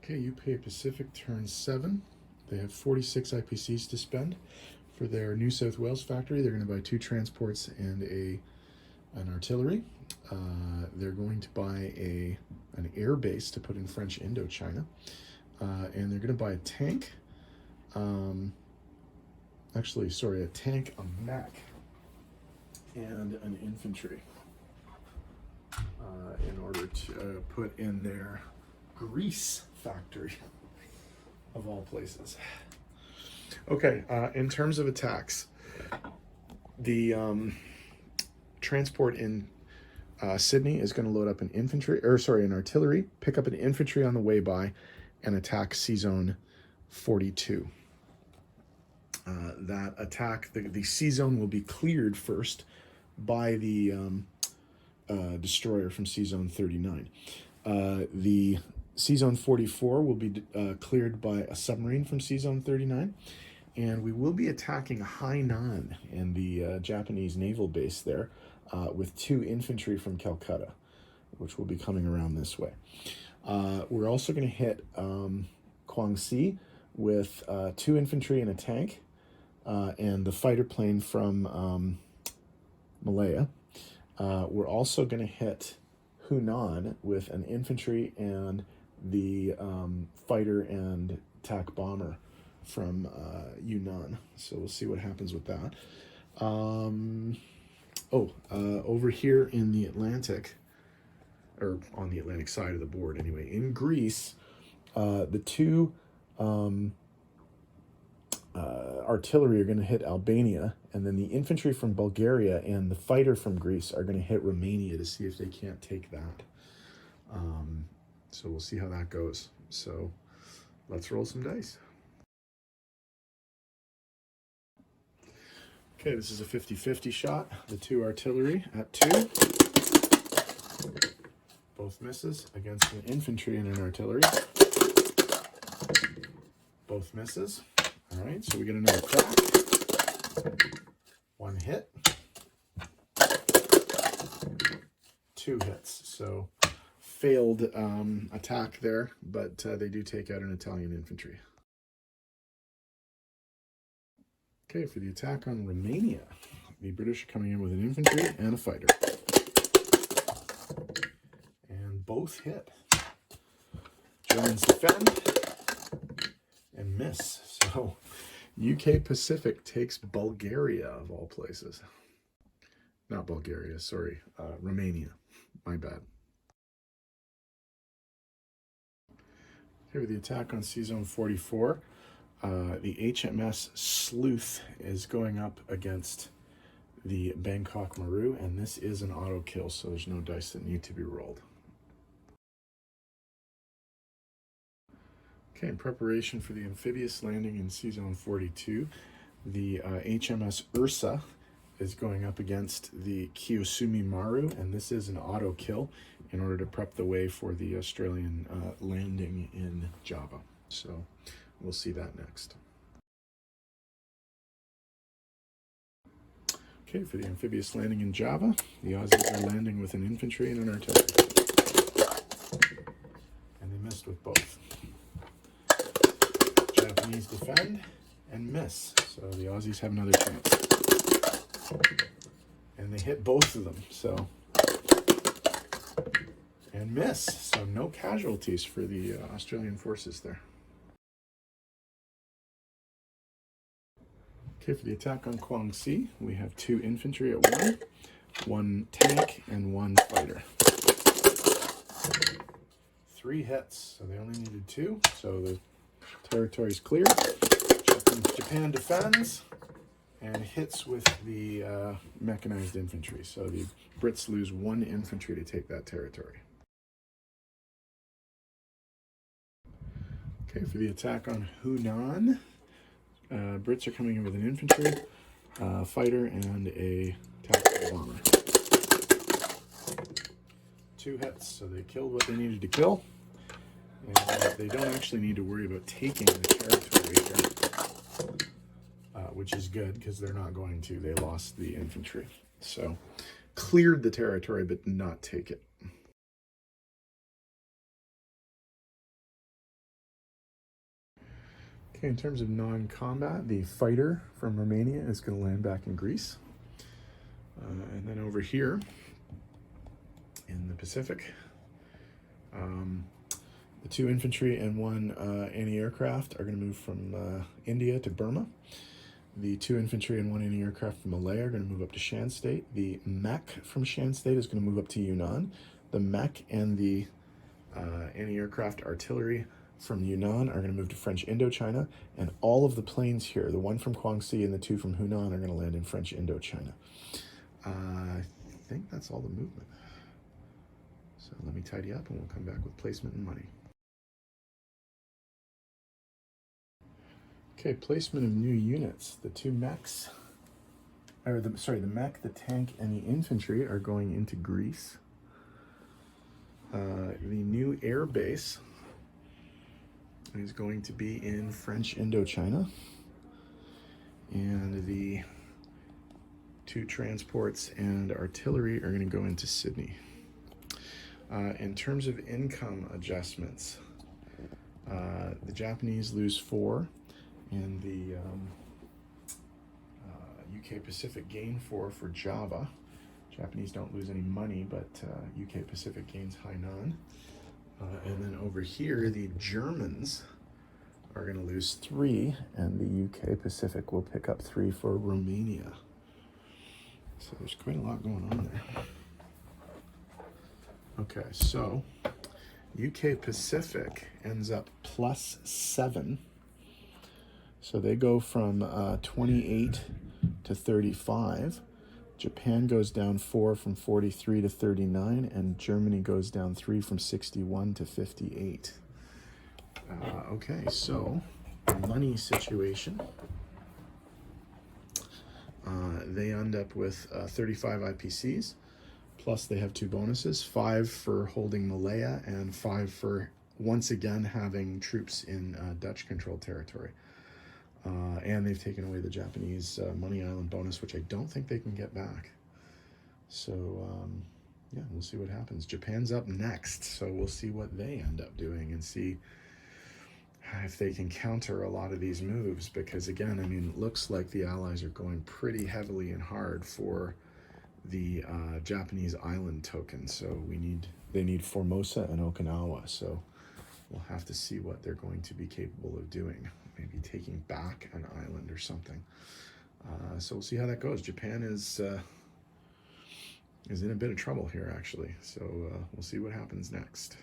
Okay, UK Pacific turns 7. They have 46 IPCs to spend. For their New South Wales factory, they're going to buy 2 transports and an artillery. They're going to buy an air base to put in French Indochina. And they're going to buy a tank. A tank, a mech, and an infantry in order to put in their Greece factory, of all places. Okay, in terms of attacks, the transport in Sydney is going to load up an artillery, pick up an infantry on the way by, and attack C-Zone 42. That attack, the C-Zone will be cleared first by the destroyer from C-Zone 39. The C-Zone 44 will be cleared by a submarine from C-Zone 39. And we will be attacking Hainan and the Japanese naval base there with 2 infantry from Calcutta, which will be coming around this way. We're also going to hit Guangxi with 2 infantry and a tank, and the fighter plane from Malaya. We're also going to hit Hunan with an infantry and the fighter and attack bomber from Yunnan. So we'll see what happens with that. Over here in the Atlantic, or on the Atlantic side of the board anyway, in Greece, the 2 artillery are going to hit Albania, and then the infantry from Bulgaria and the fighter from Greece are going to hit Romania to see if they can't take that. So we'll see how that goes. So let's roll some dice. Okay, this is a 50-50 shot. The 2 artillery at 2. Both misses against an infantry and an artillery. Both misses. All right, so we get another crack. 1 hit. 2 hits. So failed attack there, but they do take out an Italian infantry. Okay, for the attack on Romania, the British are coming in with an infantry and a fighter. And both hit. Germans defend and miss. So UK Pacific takes Bulgaria, of all places. Not Bulgaria, sorry, Romania. My bad. Okay, with the attack on C-Zone 44, the HMS Sleuth is going up against the Bangkok Maru, and this is an auto kill, so there's no dice that need to be rolled. Okay, in preparation for the amphibious landing in C-Zone 42, the HMS Ursa is going up against the Kiyosumi Maru, and this is an auto kill in order to prep the way for the Australian landing in Java. So we'll see that next. Okay, for the amphibious landing in Java, the Aussies are landing with an infantry and an artillery. And they missed with both. Japanese defend and miss, so the Aussies have another chance. And they hit both of them, so. And miss, so no casualties for the Australian forces there. Okay, for the attack on Guangxi, we have 2 infantry at 1 tank, and 1 fighter. 3 hits, so they only needed 2, so the territory's clear. Japan defends and hits with the mechanized infantry, so the Brits lose 1 infantry to take that territory. Okay, for the attack on Hunan, Brits are coming in with an infantry, fighter, and a tactical bomber. 2 hits, so they killed what they needed to kill. And they don't actually need to worry about taking the territory here, which is good because they're not going to. They lost the infantry. So cleared the territory but did not take it. Okay, in terms of non-combat, the fighter from Romania is going to land back in Greece. And then over here in the Pacific, the 2 infantry and 1 anti-aircraft are going to move from India to Burma. The 2 infantry and 1 anti-aircraft from Malaya are going to move up to Shan State. The mech from Shan State is going to move up to Yunnan. The mech and the anti-aircraft artillery from Yunnan are going to move to French Indochina, and all of the planes here, the 1 from Guangxi and the 2 from Hunan, are going to land in French Indochina. I think that's all the movement. So let me tidy up and we'll come back with placement and money. Okay, placement of new units. The 2 mechs, the mech, the tank, and the infantry are going into Greece. The new air base is going to be in French Indochina, and the 2 transports and artillery are going to go into Sydney. In terms of income adjustments, the Japanese lose 4, and the UK Pacific gain 4 for Java. Japanese don't lose any money, but UK Pacific gains Hainan. And then over here, the Germans are going to lose 3, and the UK Pacific will pick up 3 for Romania. So there's quite a lot going on there. Okay, so UK Pacific ends up +7. So they go from 28 to 35. Japan goes down 4 from 43 to 39, and Germany goes down 3 from 61 to 58. Okay, so money situation. They end up with 35 IPCs, plus they have 2 bonuses, 5 for holding Malaya and 5 for once again having troops in Dutch-controlled territory. And they've taken away the Japanese Money Island bonus, which I don't think they can get back. So, yeah, we'll see what happens. Japan's up next, so we'll see what they end up doing and see if they can counter a lot of these moves. Because, again, I mean, it looks like the Allies are going pretty heavily and hard for the Japanese island token. So they need Formosa and Okinawa. So we'll have to see what they're going to be capable of doing. Maybe taking back an island or something. So we'll see how that goes. Japan is in a bit of trouble here, actually. So we'll see what happens next.